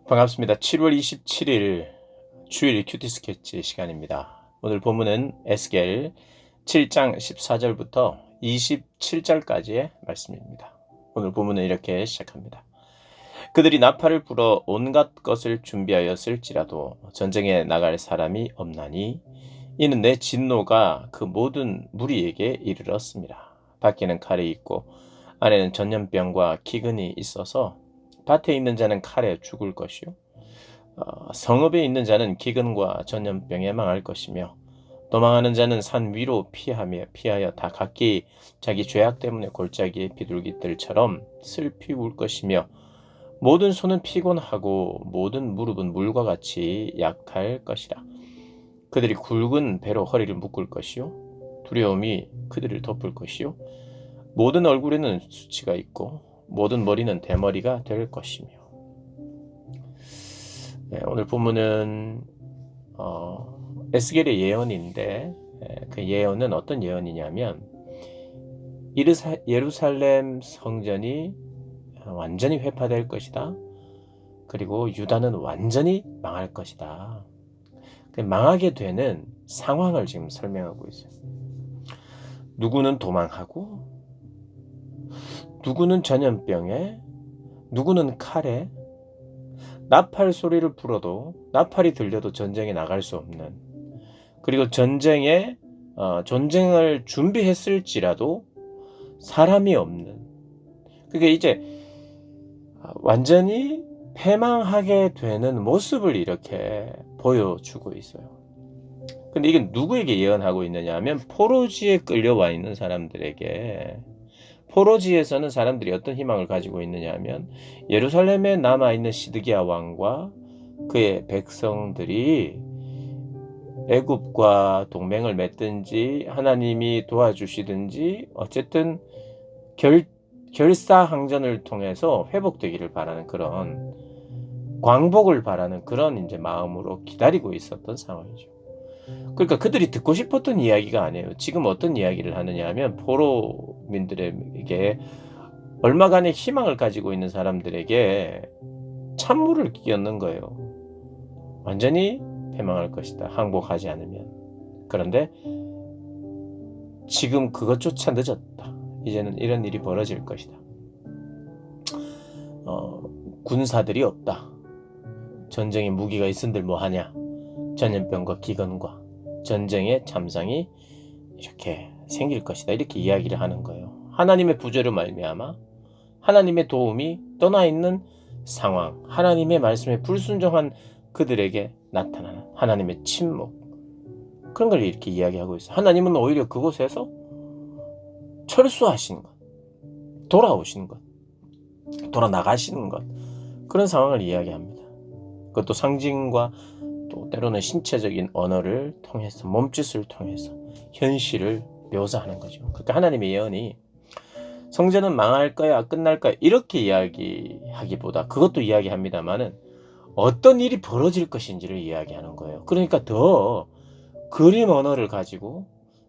반갑습니다. 7월 27일 주일 큐티 스케치 시간입니다. 오늘 본문은 에스겔 7장 14절부터 27절까지의 말씀입니다. 오늘 본문은 이렇게 시작합니다. 그들이 나팔을 불어 온갖 것을 준비하였을지라도 전쟁에 나갈 사람이 없나니 이는 내 진노가 그 모든 무리에게 이르렀습니다. 밖에는 칼이 있고 안에는 전염병과 기근이 있어서 밭에 있는 자는 칼에 죽을 것이요 성읍에 있는 자는 기근과 전염병에 망할 것이며 도망하는 자는 산 위로 피하여 다 각기 자기 죄악 때문에 골짜기의 비둘기들처럼 슬피 울 것이며 모든 손은 피곤하고 모든 무릎은 물과 같이 약할 것이라. 그들이 굵은 배로 허리를 묶을 것이요 두려움이 그들을 덮을 것이요 모든 얼굴에는 수치가 있고 모든 머리는 대머리가 될 것이며. 오늘 본문은 에스겔의 예언인데 그 예언은 어떤 예언이냐면 예루살렘 성전이 완전히 회파될 것이다. 그리고 유다는 완전히 망할 것이다. 망하게 되는 상황을 지금 설명하고 있어요. 누구는 도망하고 누구는 전염병에 누구는 칼에 나팔 소리를 불어도 나팔이 들려도 전쟁에 나갈 수 없는, 그리고 전쟁을 준비했을지라도 사람이 없는, 그게 이제 완전히 패망하게 되는 모습을 이렇게 보여주고 있어요. 근데 이게 누구에게 예언하고 있느냐 하면 포로지에 끌려와 있는 사람들에게. 포로지에서는 사람들이 어떤 희망을 가지고 있느냐 하면 예루살렘에 남아있는 시드기야 왕과 그의 백성들이 애굽과 동맹을 맺든지 하나님이 도와주시든지 어쨌든 결사항전을 통해서 회복되기를 바라는 그런 광복을 바라는 그런 이제 마음으로 기다리고 있었던 상황이죠. 그러니까 그들이 듣고 싶었던 이야기가 아니에요. 지금 어떤 이야기를 하느냐 하면 포로민들에게 얼마간의 희망을 가지고 있는 사람들에게 찬물을 끼얹는 거예요. 완전히 패망할 것이다. 항복하지 않으면. 그런데 지금 그것조차 늦었다. 이제는 이런 일이 벌어질 것이다. 군사들이 없다. 전쟁에 무기가 있은들 뭐하냐. 전염병과 기근과 전쟁의 참상이 이렇게 생길 것이다. 이렇게 이야기를 하는 거예요. 하나님의 부조로 말미암아 하나님의 도움이 떠나 있는 상황, 하나님의 말씀에 불순종한 그들에게 나타나는 하나님의 침묵, 그런 걸 이렇게 이야기하고 있어요. 하나님은 오히려 그곳에서 철수하시는 것, 돌아오시는 것, 돌아나가시는 것, 그런 상황을 이야기합니다. 그것도 상징과 또 때로는 신체적인 언어를 통해서, 몸짓을 통해서 현실을 묘사하는 거죠. 그러니까 하나님의 예언이 성전은 망할 거야, 끝날 거야, 이렇게 이야기하기보다, 그것도 이야기합니다만은 어떤 일이 벌어질 것인지를 이야기하는 거예요. 그러니까 더 그림 언어를 가지고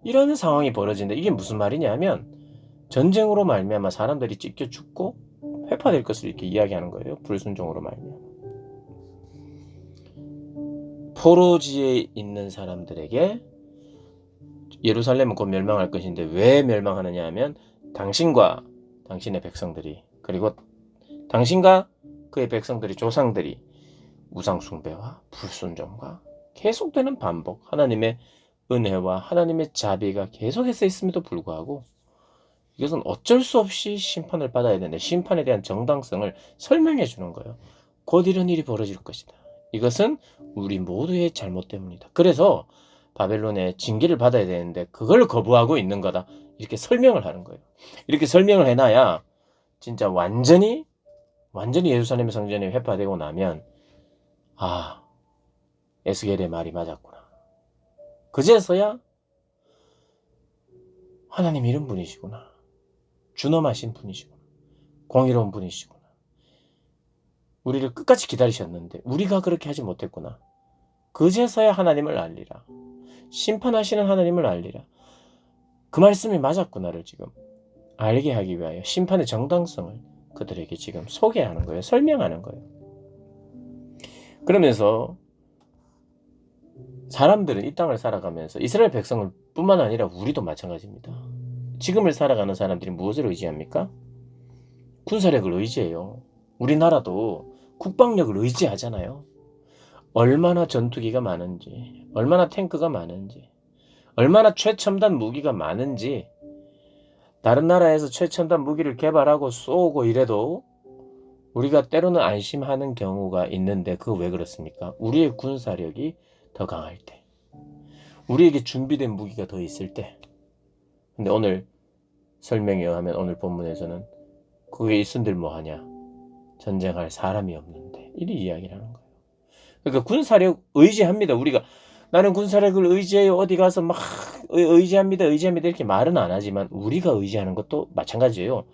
이런 상황이 벌어진다. 이게 무슨 말이냐 하면 전쟁으로 말미암아 사람들이 찢겨 죽고 회파될 것을 이렇게 이야기하는 거예요. 불순종으로 말미암아. 포로지에 있는 사람들에게 예루살렘은 곧 멸망할 것인데 왜 멸망하느냐 하면 당신과 당신의 백성들이, 그리고 당신과 그의 백성들이, 조상들이 우상 숭배와 불순종과 계속되는 반복, 하나님의 은혜와 하나님의 자비가 계속해서 있음에도 불구하고 이것은 어쩔 수 없이 심판을 받아야 되는데, 심판에 대한 정당성을 설명해 주는 거예요. 곧 이런 일이 벌어질 것이다. 이것은 우리 모두의 잘못 때문이다. 그래서 바벨론의 징계를 받아야 되는데 그걸 거부하고 있는 거다. 이렇게 설명을 하는 거예요. 이렇게 설명을 해놔야 진짜 완전히 예루살렘 성전이 회파되고 나면 에스겔의 말이 맞았구나. 그제서야 하나님 이런 분이시구나. 준엄하신 분이시구나. 공의로운 분이시구나. 우리를 끝까지 기다리셨는데 우리가 그렇게 하지 못했구나. 그제서야 하나님을 알리라. 심판하시는 하나님을 알리라. 그 말씀이 맞았구나를 지금 알게 하기 위하여 심판의 정당성을 그들에게 지금 소개하는 거예요. 설명하는 거예요. 그러면서 사람들은 이 땅을 살아가면서 이스라엘 백성을 뿐만 아니라 우리도 마찬가지입니다. 지금을 살아가는 사람들이 무엇을 의지합니까? 군사력을 의지해요. 우리나라도 국방력을 의지하잖아요. 얼마나 전투기가 많은지, 얼마나 탱크가 많은지, 얼마나 최첨단 무기가 많은지, 다른 나라에서 최첨단 무기를 개발하고 쏘고 이래도 우리가 때로는 안심하는 경우가 있는데 그거 왜 그렇습니까? 우리의 군사력이 더 강할 때, 우리에게 준비된 무기가 더 있을 때. 근데 오늘 설명에 의하면 오늘 본문에서는 그게 있은들 뭐하냐? 전쟁할 사람이 없는데. 이리 이야기를 하는 거예요. 그러니까 군사력 의지합니다. 우리가 나는 군사력을 의지해요. 어디 가서 막 의지합니다. 이렇게 말은 안 하지만 우리가 의지하는 것도 마찬가지예요.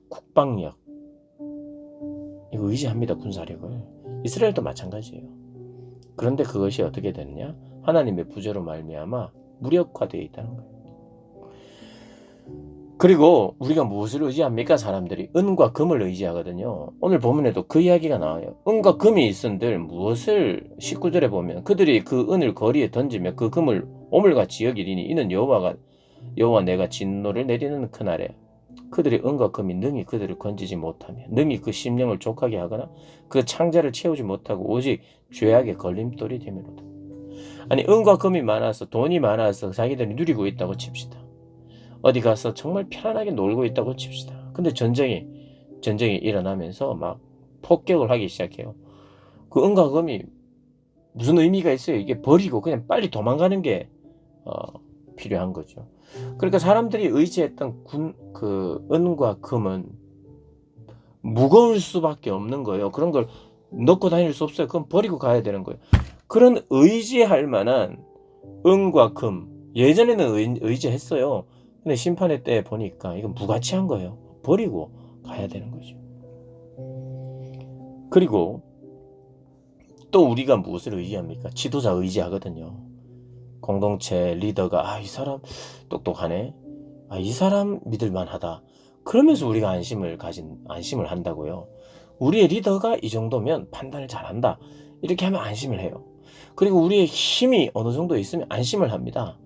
국방력. 이거 의지합니다. 군사력을. 이스라엘도 마찬가지예요. 그런데 그것이 어떻게 됐냐? 하나님의 부조로 말미암아 무력화되어 있다는 거예요. 그리고 우리가 무엇을 의지합니까? 사람들이 은과 금을 의지하거든요. 오늘 본문에도 그 이야기가 나와요. 은과 금이 있은들 무엇을 19절에 보면 그들이 그 은을 거리에 던지며 그 금을 오물같이 여기리니 이는 여호와 내가 진노를 내리는 그날에 그들의 은과 금이 능히 그들을 건지지 못하며 능히 그 심령을 족하게 하거나 그 창자를 채우지 못하고 오직 죄악의 걸림돌이 되미로다. 아니 은과 금이 많아서 돈이 많아서 자기들이 누리고 있다고 칩시다. 어디 가서 정말 편안하게 놀고 있다고 칩시다. 근데 전쟁이 일어나면서 막 폭격을 하기 시작해요. 그 은과 금이 무슨 의미가 있어요? 이게 버리고 그냥 빨리 도망가는 게 필요한 거죠. 그러니까 사람들이 의지했던 그 은과 금은 무거울 수밖에 없는 거예요. 그런 걸 넣고 다닐 수 없어요. 그건 버리고 가야 되는 거예요. 그런 의지할 만한 은과 금 예전에는 의지했어요. 근데 심판의 때 보니까 이건 무가치한 거예요. 버리고 가야 되는 거죠. 그리고 또 우리가 무엇을 의지합니까? 지도자 의지하거든요. 공동체 리더가 이 사람 똑똑하네. 이 사람 믿을만하다. 그러면서 우리가 안심을 한다고요. 우리의 리더가 이 정도면 판단을 잘한다. 이렇게 하면 안심을 해요. 그리고 우리의 힘이 어느 정도 있으면 안심을 합니다.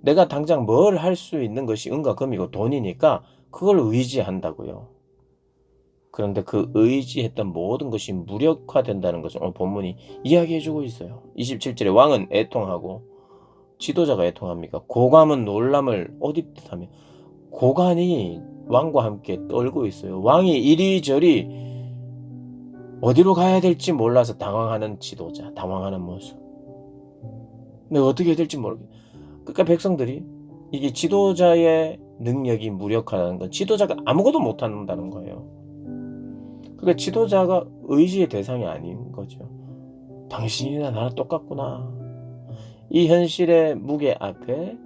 내가 당장 뭘 할 수 있는 것이 은과 금이고 돈이니까 그걸 의지한다고요. 그런데 그 의지했던 모든 것이 무력화된다는 것을 오늘 본문이 이야기해주고 있어요. 27절에 왕은 애통하고 지도자가 애통합니까? 고감은 놀람을 어디 뜻하며 고관이 왕과 함께 떨고 있어요. 왕이 이리저리 어디로 가야 될지 몰라서 당황하는 지도자, 당황하는 모습. 내가 어떻게 해야 될지 모르겠어요. 그러니까 백성들이 이게 지도자의 능력이 무력하다는 건 지도자가 아무것도 못한다는 거예요. 그러니까 지도자가 의지의 대상이 아닌 거죠. 당신이나 나랑 똑같구나. 이 현실의 무게 앞에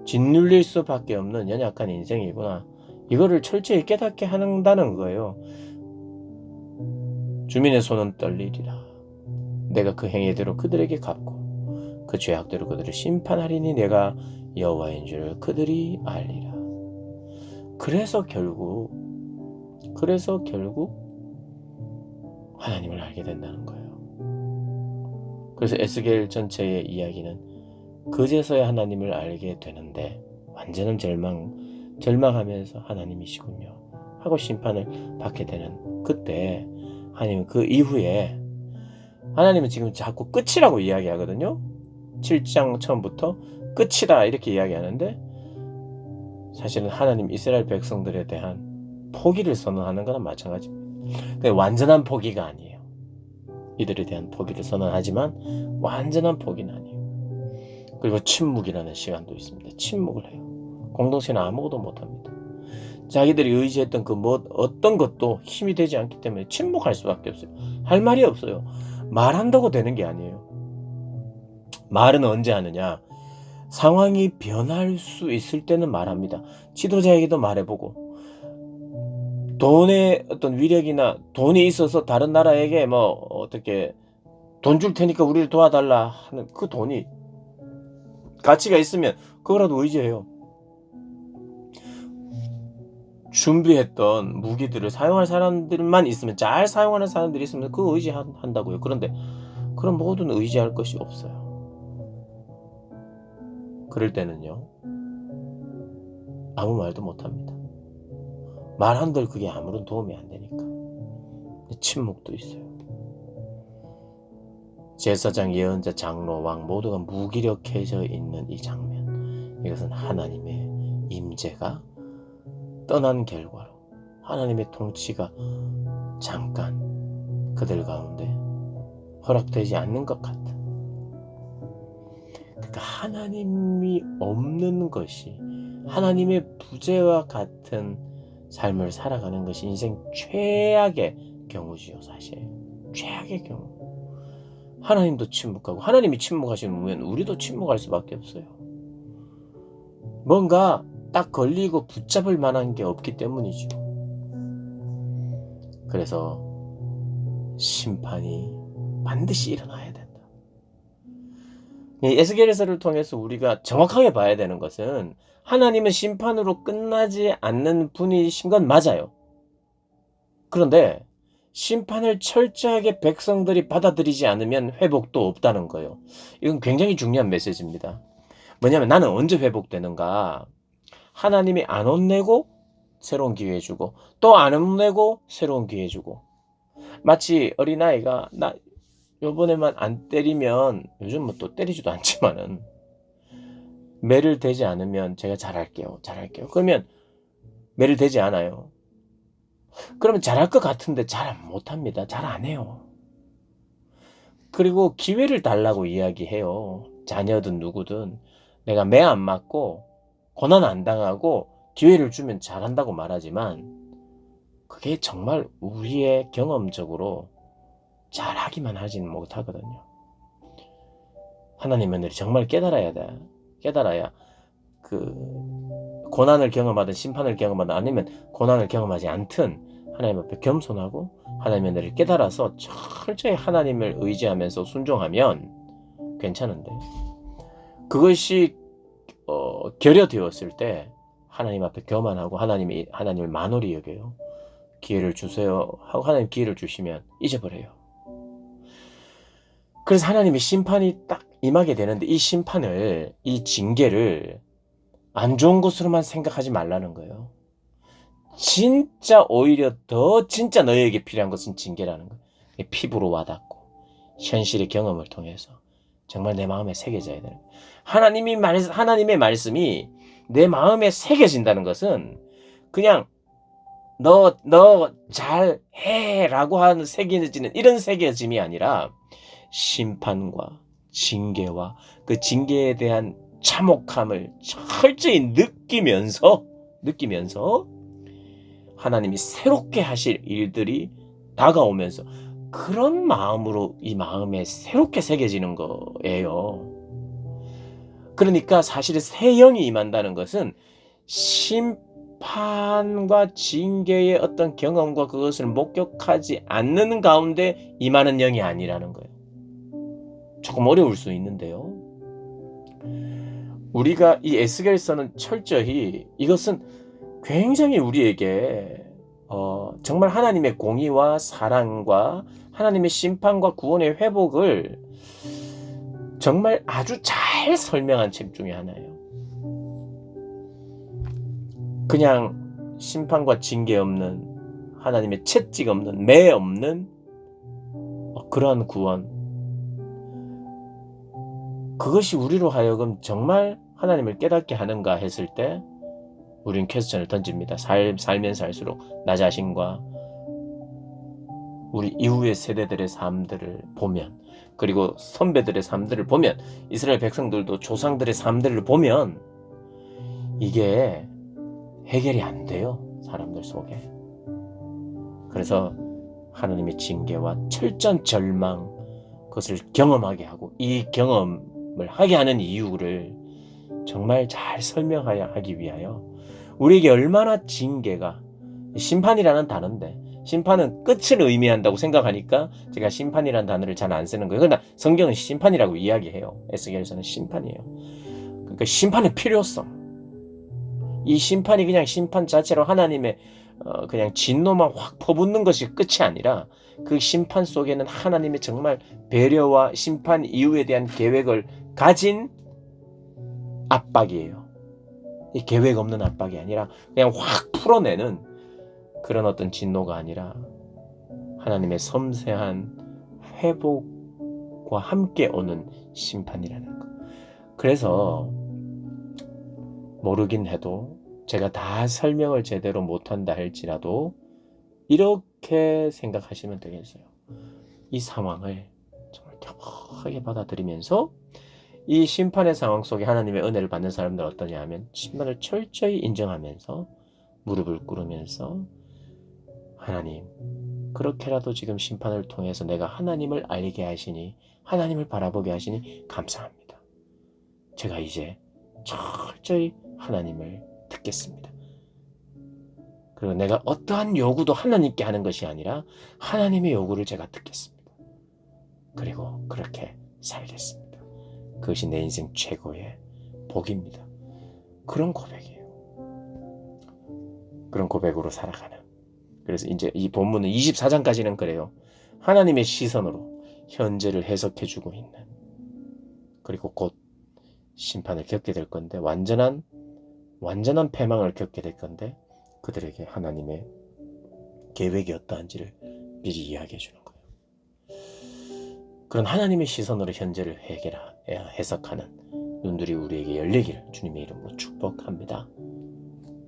짓눌릴 수밖에 없는 연약한 인생이구나. 이거를 철저히 깨닫게 한다는 거예요. 주민의 손은 떨리리라. 내가 그 행위대로 그들에게 갚고 그 죄악대로 그들을 심판하리니 내가 여호와인 줄 그들이 알리라. 그래서 결국 하나님을 알게 된다는 거예요. 그래서 에스겔 전체의 이야기는 그제서야 하나님을 알게 되는데 완전한 절망하면서 하나님이시군요 하고 심판을 받게 되는 그때 하나님은 그 이후에 하나님은 지금 자꾸 끝이라고 이야기하거든요. 7장 처음부터 끝이다 이렇게 이야기하는데 사실은 하나님 이스라엘 백성들에 대한 포기를 선언하는 거나 마찬가지입니다. 완전한 포기가 아니에요. 이들에 대한 포기를 선언하지만 완전한 포기는 아니에요. 그리고 침묵이라는 시간도 있습니다. 침묵을 해요. 공동체는 아무것도 못합니다. 자기들이 의지했던 어떤 것도 힘이 되지 않기 때문에 침묵할 수밖에 없어요. 할 말이 없어요. 말한다고 되는 게 아니에요. 말은 언제 하느냐? 상황이 변할 수 있을 때는 말합니다. 지도자에게도 말해보고 돈의 어떤 위력이나 돈이 있어서 다른 나라에게 어떻게 돈 줄 테니까 우리를 도와달라 하는 그 돈이 가치가 있으면 그거라도 의지해요. 준비했던 무기들을 사용할 사람들만 있으면 잘 사용하는 사람들이 있으면 그거 의지한다고요. 그런데 그럼 모두는 의지할 것이 없어요. 그럴 때는요, 아무 말도 못합니다. 말 한들 그게 아무런 도움이 안 되니까 침묵도 있어요. 제사장, 예언자, 장로, 왕 모두가 무기력해져 있는 이 장면, 이것은 하나님의 임재가 떠난 결과로 하나님의 통치가 잠깐 그들 가운데 허락되지 않는 것 같은, 그러니까 하나님이 없는 것이, 하나님의 부재와 같은 삶을 살아가는 것이 인생 최악의 경우지요. 사실 최악의 경우. 하나님도 침묵하고, 하나님이 침묵하시면 우리도 침묵할 수밖에 없어요. 뭔가 딱 걸리고 붙잡을 만한 게 없기 때문이죠. 그래서 심판이 반드시 일어나야 된다. 이 에스겔서를 통해서 우리가 정확하게 봐야 되는 것은, 하나님은 심판으로 끝나지 않는 분이신 건 맞아요. 그런데 심판을 철저하게 백성들이 받아들이지 않으면 회복도 없다는 거예요. 이건 굉장히 중요한 메시지입니다. 뭐냐면, 나는 언제 회복되는가? 하나님이 안 혼내고 새로운 기회 주고, 또 안 혼내고 새로운 기회 주고. 마치 어린아이가 나 요번에만 안 때리면, 요즘 뭐 또 때리지도 않지만은, 매를 대지 않으면 제가 잘할게요. 그러면 매를 대지 않아요. 그러면 잘할 것 같은데 잘 못합니다. 잘 안 해요. 그리고 기회를 달라고 이야기해요. 자녀든 누구든 내가 매 안 맞고 고난 안 당하고 기회를 주면 잘한다고 말하지만, 그게 정말 우리의 경험적으로 잘하기만 하지는 못하거든요. 하나님은 정말 깨달아야 돼. 깨달아야 그 고난을 경험하든 심판을 경험하든, 아니면 고난을 경험하지 않든 하나님 앞에 겸손하고 하나님의 은혜를 깨달아서 철저히 하나님을 의지하면서 순종하면 괜찮은데, 그것이 결여되었을 때 하나님 앞에 교만하고 하나님을 만홀히 여겨요. 기회를 주세요 하고 하나님 기회를 주시면 잊어버려요. 그래서 하나님의 심판이 딱 임하게 되는데, 이 심판을, 이 징계를 안 좋은 것으로만 생각하지 말라는 거예요. 진짜 오히려 더 진짜 너희에게 필요한 것은 징계라는 거예요. 피부로 와닿고 현실의 경험을 통해서 정말 내 마음에 새겨져야 되는 거예요. 하나님의 말씀이 내 마음에 새겨진다는 것은 그냥 너 잘해 라고 하는 새겨지는 이런 새겨짐이 아니라, 심판과 징계와 그 징계에 대한 참혹함을 철저히 느끼면서 하나님이 새롭게 하실 일들이 다가오면서, 그런 마음으로 이 마음에 새롭게 새겨지는 거예요. 그러니까 사실 새 영이 임한다는 것은 심판과 징계의 어떤 경험과 그것을 목격하지 않는 가운데 임하는 영이 아니라는 거예요. 조금 어려울 수 있는데요. 우리가 이 에스겔서는 철저히, 이것은 굉장히 우리에게 정말 하나님의 공의와 사랑과 하나님의 심판과 구원의 회복을 정말 아주 잘 설명한 책 중에 하나예요. 그냥 심판과 징계 없는, 하나님의 채찍 없는, 매 없는 그러한 구원, 그것이 우리로 하여금 정말 하나님을 깨닫게 하는가 했을 때 우린 퀘스천을 던집니다. 살면 살수록 나 자신과 우리 이후의 세대들의 삶들을 보면, 그리고 선배들의 삶들을 보면, 이스라엘 백성들도 조상들의 삶들을 보면 이게 해결이 안 돼요, 사람들 속에. 그래서 하나님의 징계와 철저한 절망, 그것을 경험하게 하고, 이 경험을 하게 하는 이유를 정말 잘 설명하기 위하여 우리에게 얼마나 징계가, 심판이라는 단어인데, 심판은 끝을 의미한다고 생각하니까 제가 심판이라는 단어를 잘 안 쓰는 거예요. 그러나 성경은 심판이라고 이야기해요. 에스겔서는 심판이에요. 그러니까 심판의 필요성, 이 심판이 그냥 심판 자체로 하나님의 그냥 진노만 확 퍼붓는 것이 끝이 아니라 그 심판 속에는 하나님의 정말 배려와 심판 이후에 대한 계획을 가진 압박이에요. 이 계획 없는 압박이 아니라 그냥 확 풀어내는 그런 어떤 진노가 아니라 하나님의 섬세한 회복과 함께 오는 심판이라는 것. 그래서 모르긴 해도 제가 다 설명을 제대로 못한다 할지라도 이렇게 생각하시면 되겠어요. 이 상황을 정말 격하게 받아들이면서 이 심판의 상황 속에 하나님의 은혜를 받는 사람들 어떠냐 하면 심판을 철저히 인정하면서 무릎을 꿇으면서 하나님, 그렇게라도 지금 심판을 통해서 내가 하나님을 알게 하시니 하나님을 바라보게 하시니 감사합니다. 제가 이제 철저히 하나님을 듣겠습니다. 그리고 내가 어떠한 요구도 하나님께 하는 것이 아니라 하나님의 요구를 제가 듣겠습니다. 그리고 그렇게 살겠습니다. 그것이 내 인생 최고의 복입니다. 그런 고백이에요. 그런 고백으로 살아가는. 그래서 이제 이 본문은 24장까지는 그래요. 하나님의 시선으로 현재를 해석해주고 있는. 그리고 곧 심판을 겪게 될 건데 완전한 패망을 겪게 될 건데 그들에게 하나님의 계획이 어떠한지를 미리 이야기해 주는 거예요. 그런 하나님의 시선으로 현재를 해석하는 눈들이 우리에게 열리기를 주님의 이름으로 축복합니다.